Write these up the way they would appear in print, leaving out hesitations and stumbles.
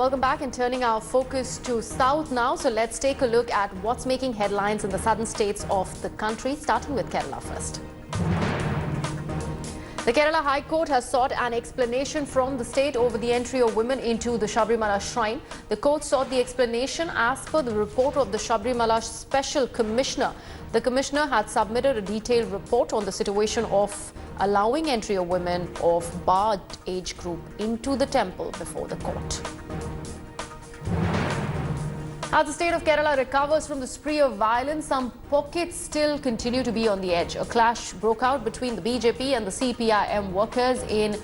Welcome back and turning our focus to South now. So let's take a look at what's making headlines in the southern states of the country, starting with Kerala first. The Kerala High Court has sought an explanation from the state over the entry of women into the Sabrimala shrine. The court sought the explanation as per the report of the Sabrimala Special Commissioner. The Commissioner had submitted a detailed report on the situation of allowing entry of women of barred age group into the temple before the court. As the state of Kerala recovers from the spree of violence, some pockets still continue to be on the edge. A clash broke out between the BJP and the CPIM workers in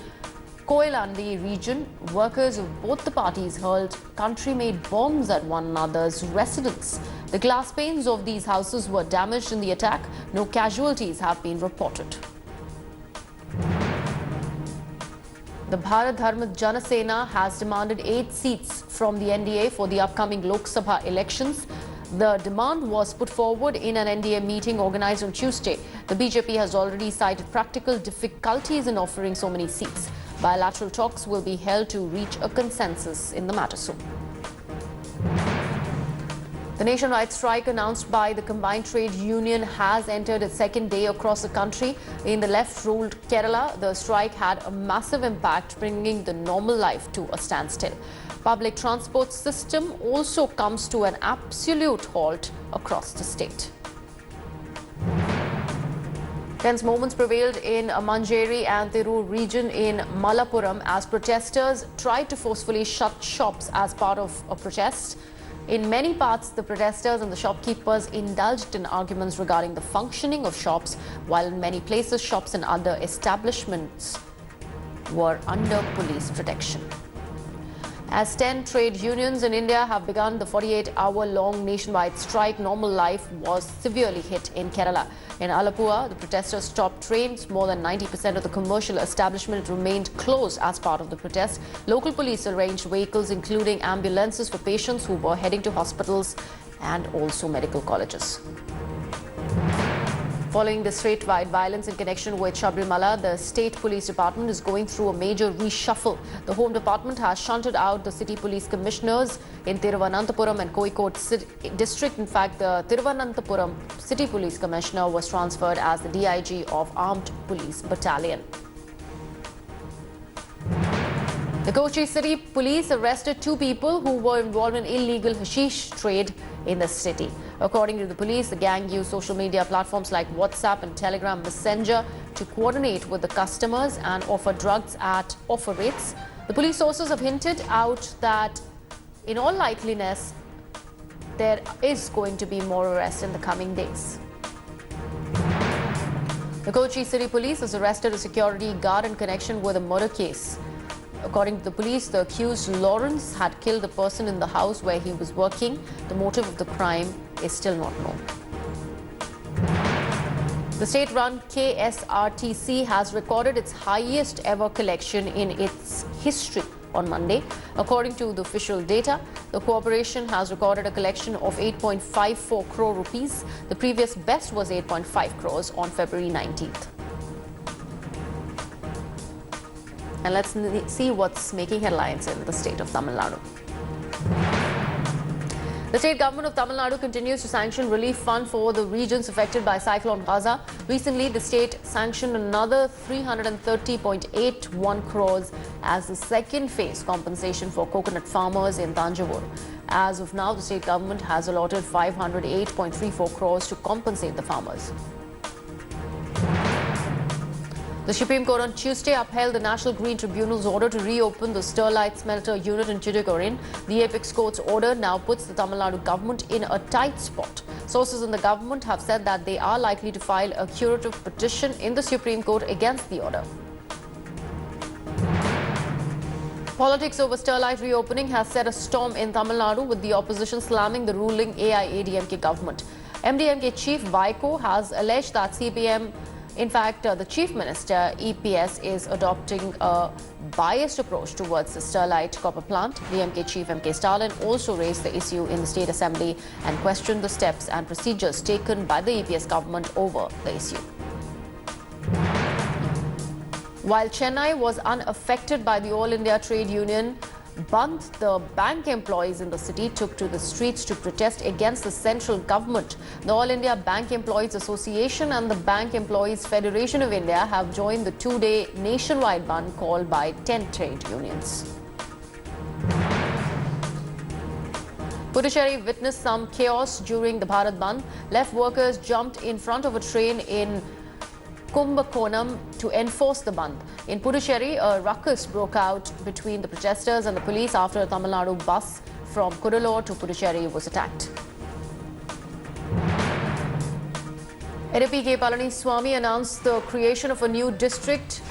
Koilandi region. Workers of both the parties hurled country-made bombs at one another's residence. The glass panes of these houses were damaged in the attack. No casualties have been reported. The Bharat Dharma Jana Sena has demanded 8 seats from the NDA for the upcoming Lok Sabha elections. The demand was put forward in an NDA meeting organized on Tuesday. The BJP has already cited practical difficulties in offering so many seats. Bilateral talks will be held to reach a consensus in the matter soon. The nationwide strike announced by the Combined Trade Union has entered its second day across the country. In the left-ruled Kerala, the strike had a massive impact, bringing the normal life to a standstill. Public transport system also comes to an absolute halt across the state. Tense moments prevailed in Manjeri and Tirur region in Malappuram as protesters tried to forcefully shut shops as part of a protest. In many parts, the protesters and the shopkeepers indulged in arguments regarding the functioning of shops, while in many places, shops and other establishments were under police protection. As 10 trade unions in India have begun the 48-hour-long nationwide strike, normal life was severely hit in Kerala. In Alappuzha, the protesters stopped trains. More than 90% of the commercial establishment remained closed as part of the protest. Local police arranged vehicles, including ambulances for patients who were heading to hospitals and also medical colleges. Following the statewide violence in connection with Sabrimala, the state police department is going through a major reshuffle. The Home Department has shunted out the city police commissioners in Thiruvananthapuram and Kozhikode district. In fact, the Thiruvananthapuram city police commissioner was transferred as the DIG of Armed Police Battalion. The Kochi City Police arrested 2 people who were involved in illegal hashish trade in the city. According to the police, the gang used social media platforms like WhatsApp and Telegram Messenger to coordinate with the customers and offer drugs at offer rates. The police sources have hinted out that in all likeliness, there is going to be more arrests in the coming days. The Kochi City Police has arrested a security guard in connection with a murder case. According to the police, the accused Lawrence had killed the person in the house where he was working. The motive of the crime is still not known. The state-run KSRTC has recorded its highest ever collection in its history on Monday. According to the official data, the corporation has recorded a collection of 8.54 crore rupees. The previous best was 8.5 crores on February 19th. And let's see what's making headlines in the state of Tamil Nadu. The state government of Tamil Nadu continues to sanction relief fund for the regions affected by Cyclone Gaza. Recently, the state sanctioned another 330.81 crores as the second phase compensation for coconut farmers in Tanjavur. As of now, the state government has allotted 508.34 crores to compensate the farmers. The Supreme Court on Tuesday upheld the National Green Tribunal's order to reopen the Sterlite smelter unit in Tuticorin. The Apex Court's order now puts the Tamil Nadu government in a tight spot. Sources in the government have said that they are likely to file a curative petition in the Supreme Court against the order. Politics over Sterlite reopening has set a storm in Tamil Nadu, with the opposition slamming the ruling AIADMK government. MDMK chief Vaiko has alleged that CPM In fact, the Chief Minister, EPS, is adopting a biased approach towards the Sterlite copper plant. DMK Chief M.K. Stalin also raised the issue in the State Assembly and questioned the steps and procedures taken by the EPS government over the issue. While Chennai was unaffected by the All India Trade Union, Bandh, the bank employees in the city took to the streets to protest against the central government. The All India Bank Employees Association and the Bank Employees Federation of India have joined the two-day nationwide bandh called by 10 trade unions. Puducherry witnessed some chaos during the Bharat Bandh. Left workers jumped in front of a train in Kumbakonam to enforce the bandh. In Puducherry, a ruckus broke out between the protesters and the police after a Tamil Nadu bus from Kudalur to Puducherry was attacked. ADP K. Palaniswamy announced the creation of a new district,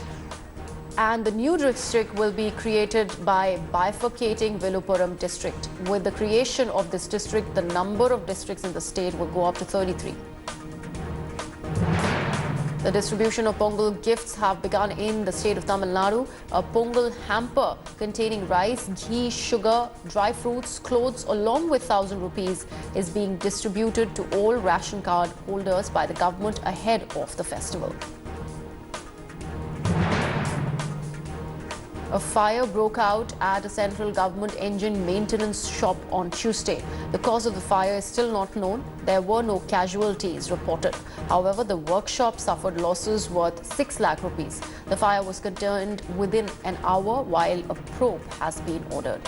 and the new district will be created by bifurcating Viluppuram district. With the creation of this district, the number of districts in the state will go up to 33. The distribution of Pongal gifts have begun in the state of Tamil Nadu. A Pongal hamper containing rice, ghee, sugar, dry fruits, clothes along with 1,000 rupees is being distributed to all ration card holders by the government ahead of the festival. A fire broke out at a central government engine maintenance shop on Tuesday. The cause of the fire is still not known. There were no casualties reported. However, the workshop suffered losses worth 6 lakh rupees. The fire was contained within an hour while a probe has been ordered.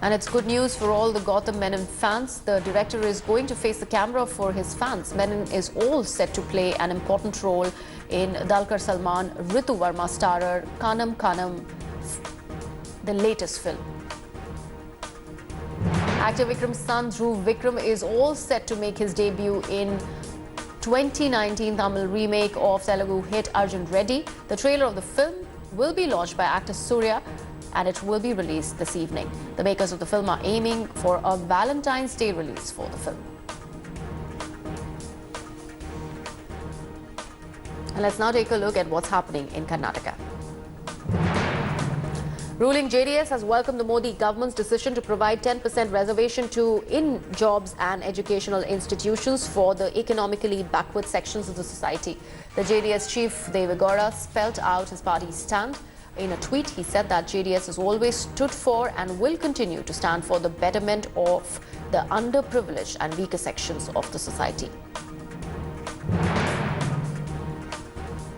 And it's good news for all the Gautam Menon fans. The director is going to face the camera for his fans. Menon is all set to play an important role in Dulquer Salman, Ritu Verma starrer Kanam Kanam, the latest film. Actor Vikram's son Dhruv Vikram is all set to make his debut in 2019 Tamil remake of Telugu hit Arjun Reddy. The trailer of the film will be launched by actor Surya, and it will be released this evening. The makers of the film are aiming for a Valentine's Day release for the film. And let's now take a look at what's happening in Karnataka. Ruling JDS has welcomed the Modi government's decision to provide 10% reservation in jobs and educational institutions for the economically backward sections of the society. The JDS chief Deve Gowda spelled out his party's stand. In a tweet, he said that JDS has always stood for and will continue to stand for the betterment of the underprivileged and weaker sections of the society.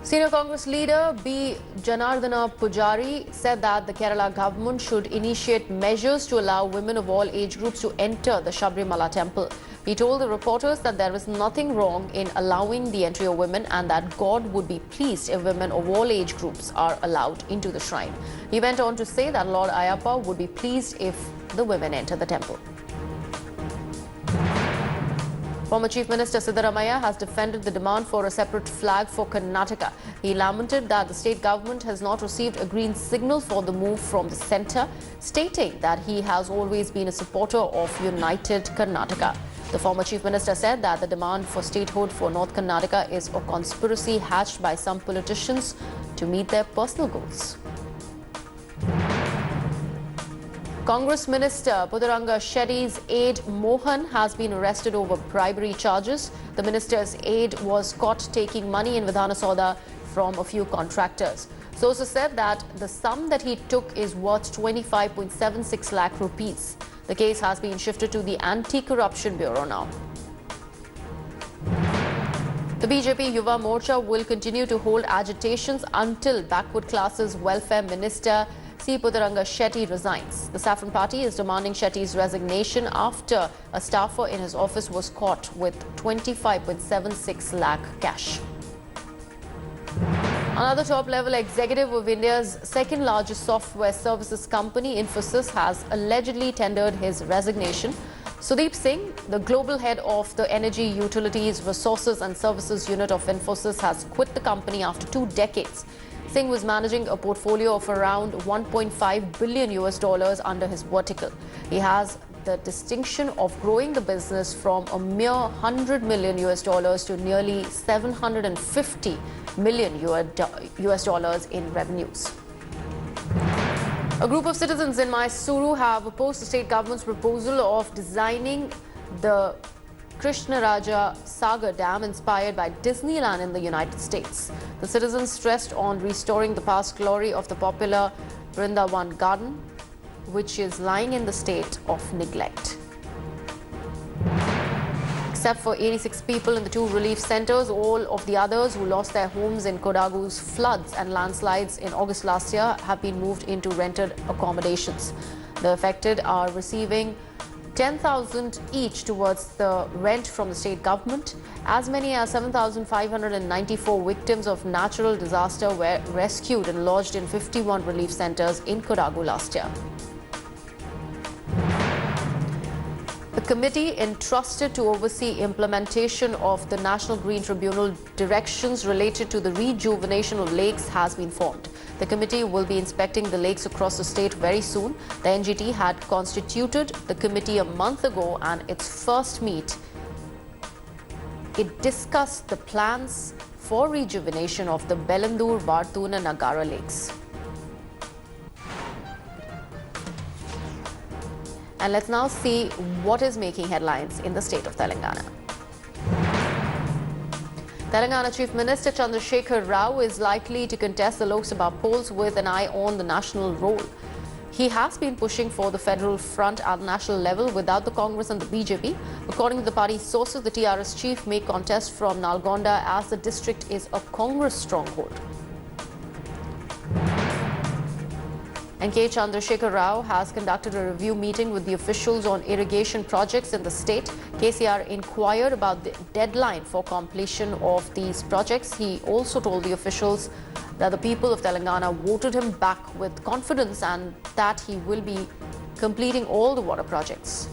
Senior Congress leader B. Janardana Pujari said that the Kerala government should initiate measures to allow women of all age groups to enter the Sabrimala temple. He told the reporters that there is nothing wrong in allowing the entry of women and that God would be pleased if women of all age groups are allowed into the shrine. He went on to say that Lord Ayyappa would be pleased if the women enter the temple. Former Chief Minister Siddaramaiah has defended the demand for a separate flag for Karnataka. He lamented that the state government has not received a green signal for the move from the centre, stating that he has always been a supporter of united Karnataka. The former Chief Minister said that the demand for statehood for North Karnataka is a conspiracy hatched by some politicians to meet their personal goals. Congress Minister Pudaranga Shetty's aide Mohan has been arrested over bribery charges. The minister's aide was caught taking money in Vidhana Soda from a few contractors. Sources said that the sum that he took is worth 25.76 lakh rupees. The case has been shifted to the Anti-Corruption Bureau now. The BJP Yuva Morcha will continue to hold agitations until backward classes welfare minister C. Pudaranga Shetty resigns. The Saffron Party is demanding Shetty's resignation after a staffer in his office was caught with 25.76 lakh cash. Another top-level executive of India's second-largest software services company, Infosys, has allegedly tendered his resignation. Sudeep Singh, the global head of the Energy, Utilities, Resources and Services unit of Infosys, has quit the company after 2 decades. Singh was managing a portfolio of around $1.5 billion under his vertical. He has the distinction of growing the business from a mere $100 million to nearly $750 million in revenues. A group of citizens in Mysuru have opposed the state government's proposal of designing the Krishnaraja Sagar Dam inspired by Disneyland in the United States. The citizens stressed on restoring the past glory of the popular Vrindavan garden, which is lying in the state of neglect. Except for 86 people in the two relief centers, all of the others who lost their homes in Kodagu's floods and landslides in August last year have been moved into rented accommodations. The affected are receiving 10,000 each towards the rent from the state government. As many as 7,594 victims of natural disaster were rescued and lodged in 51 relief centers in Kodagu last year. The committee entrusted to oversee implementation of the National Green Tribunal directions related to the rejuvenation of lakes has been formed. The committee will be inspecting the lakes across the state very soon. The NGT had constituted the committee a month ago, and its first meet, it discussed the plans for rejuvenation of the Belandur, Vartun and Nagara lakes. And let's now see what is making headlines in the state of Telangana. Telangana Chief Minister Chandrasekhar Rao is likely to contest the Lok Sabha polls with an eye on the national role. He has been pushing for the federal front at the national level without the Congress and the BJP. According to the party sources, the TRS chief may contest from Nalgonda as the district is a Congress stronghold. K. Chandrasekhar Rao has conducted a review meeting with the officials on irrigation projects in the state. KCR inquired about the deadline for completion of these projects. He also told the officials that the people of Telangana voted him back with confidence and that he will be completing all the water projects.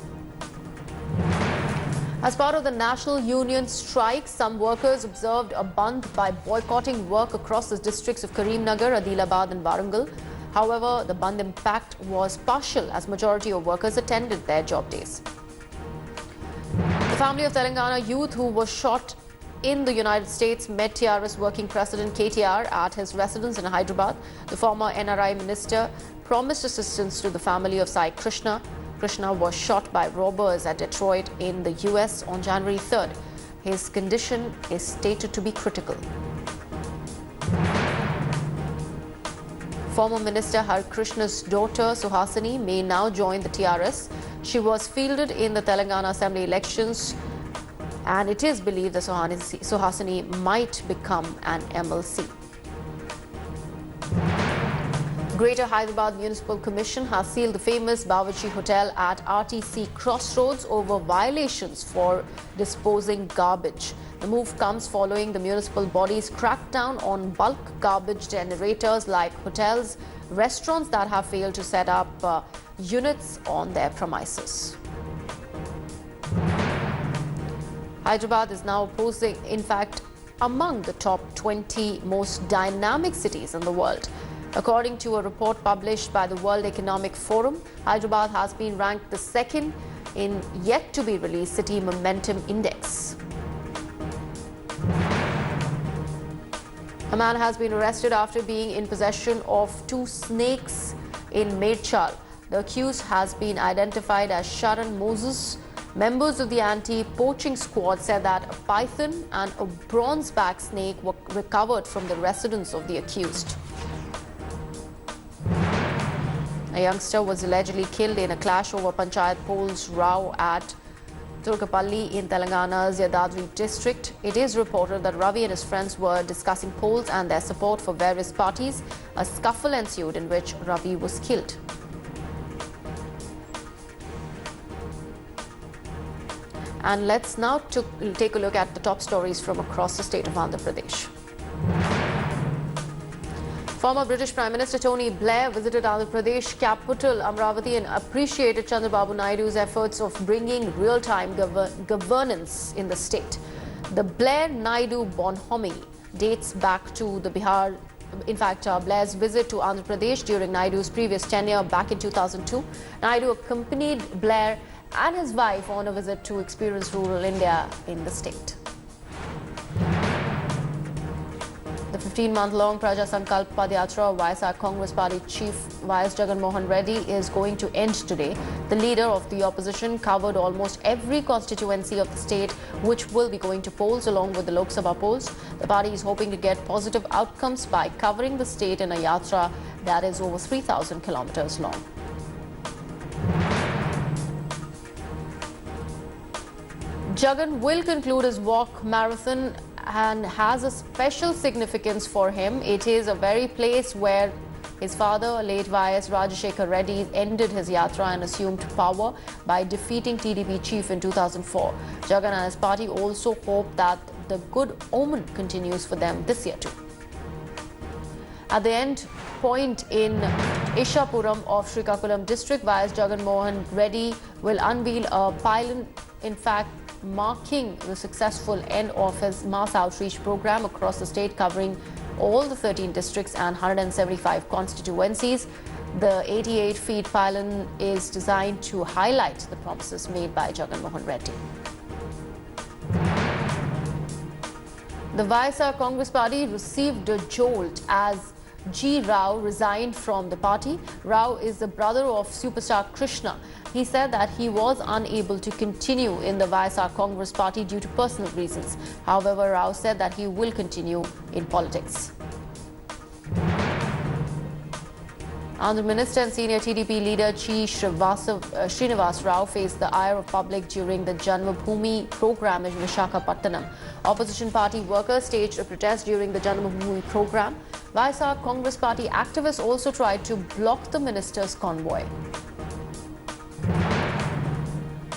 As part of the National Union strike, some workers observed a bandh by boycotting work across the districts of Karimnagar, Adilabad and Warangal. However, the bandh impact was partial as majority of workers attended their job days. The family of Telangana youth who was shot in the United States met TRS working president KTR at his residence in Hyderabad. The former NRI minister promised assistance to the family of Sai Krishna. Krishna was shot by robbers at Detroit in the US on January 3rd. His condition is stated to be critical. Former Minister Har Krishna's daughter Suhasini may now join the TRS. She was fielded in the Telangana Assembly elections, and it is believed that Suhasini might become an MLC. Greater Hyderabad Municipal Commission has sealed the famous Bawarchi Hotel at RTC Crossroads over violations for disposing garbage. The move comes following the municipal body's crackdown on bulk garbage generators like hotels, restaurants that have failed to set up units on their premises. Hyderabad is now posing, in fact, among the top 20 most dynamic cities in the world. According to a report published by the World Economic Forum, Hyderabad has been ranked the second in yet-to-be-released City Momentum Index. A man has been arrested after being in possession of 2 snakes in Medchal. The accused has been identified as Sharon Moses. Members of the anti-poaching squad said that a python and a bronzeback snake were recovered from the residence of the accused. A youngster was allegedly killed in a clash over Panchayat polls row at Turkapalli in Telangana's Yadadri district. It is reported that Ravi and his friends were discussing polls and their support for various parties. A scuffle ensued in which Ravi was killed. And let's now take a look at the top stories from across the state of Andhra Pradesh. Former British Prime Minister Tony Blair visited Andhra Pradesh capital Amravati and appreciated Chandrababu Naidu's efforts of bringing real-time governance in the state. The Blair-Naidu bonhomie dates back to the Bihar. In fact, Blair's visit to Andhra Pradesh during Naidu's previous tenure back in 2002. Naidu accompanied Blair and his wife on a visit to experience rural India in the state. The 15-month-long Praja Sankalp Padyatra of YSR Congress Party Chief Y.S. Jagan Mohan Reddy is going to end today. The leader of the opposition covered almost every constituency of the state which will be going to polls along with the Lok Sabha polls. The party is hoping to get positive outcomes by covering the state in a yatra that is over 3,000 kilometers long. Jagan will conclude his walk marathon and has a special significance for him. It is a very place where his father, late YS Rajashekar Reddy, ended his yatra and assumed power by defeating TDP chief in 2004. Jagan and his party also hope that the good omen continues for them this year too. At the end point in Ishapuram of Srikakulam district, YS Jagan Mohan Reddy will unveil a pylon, in fact marking the successful end of his mass outreach program across the state, covering all the 13 districts and 175 constituencies. The 88-feet pylon is designed to highlight the promises made by Jagan Mohan Reddy. The YSR Congress party received a jolt as G. Rao resigned from the party. Rao is the brother of superstar Krishna. He said that he was unable to continue in the YSR Congress party due to personal reasons. However, Rao said that he will continue in politics. Andhra Minister and senior TDP leader Chi Srinivas Rao faced the ire of public during the Janmabhoomi program in Visakhapatnam. Opposition party workers staged a protest during the Janmabhoomi program. YSR Congress party activists also tried to block the minister's convoy.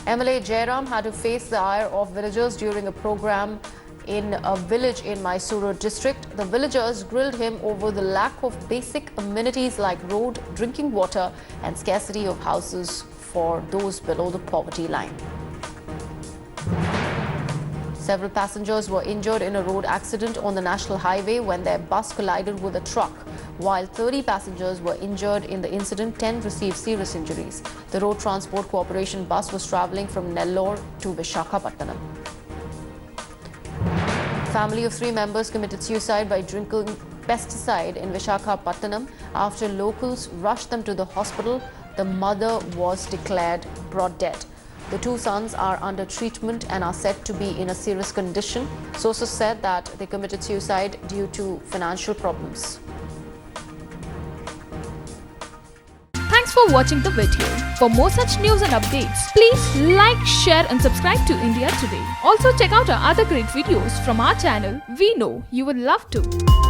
MLA Jairam had to face the ire of villagers during a program in a village in Mysuru district. The villagers grilled him over the lack of basic amenities like road, drinking water and scarcity of houses for those below the poverty line. Several passengers were injured in a road accident on the national highway when their bus collided with a truck. While 30 passengers were injured in the incident, 10 received serious injuries. The Road Transport Corporation bus was travelling from Nellore to Visakhapatnam. Family of 3 members committed suicide by drinking pesticide in Visakhapatnam. After locals rushed them to the hospital, the mother was declared brought dead. The 2 sons are under treatment and are said to be in a serious condition. Sources said that they committed suicide due to financial problems. Thanks for watching the video. For more such news and updates, please like, share and subscribe to India Today. Also check out our other great videos from our channel. We know you would love to.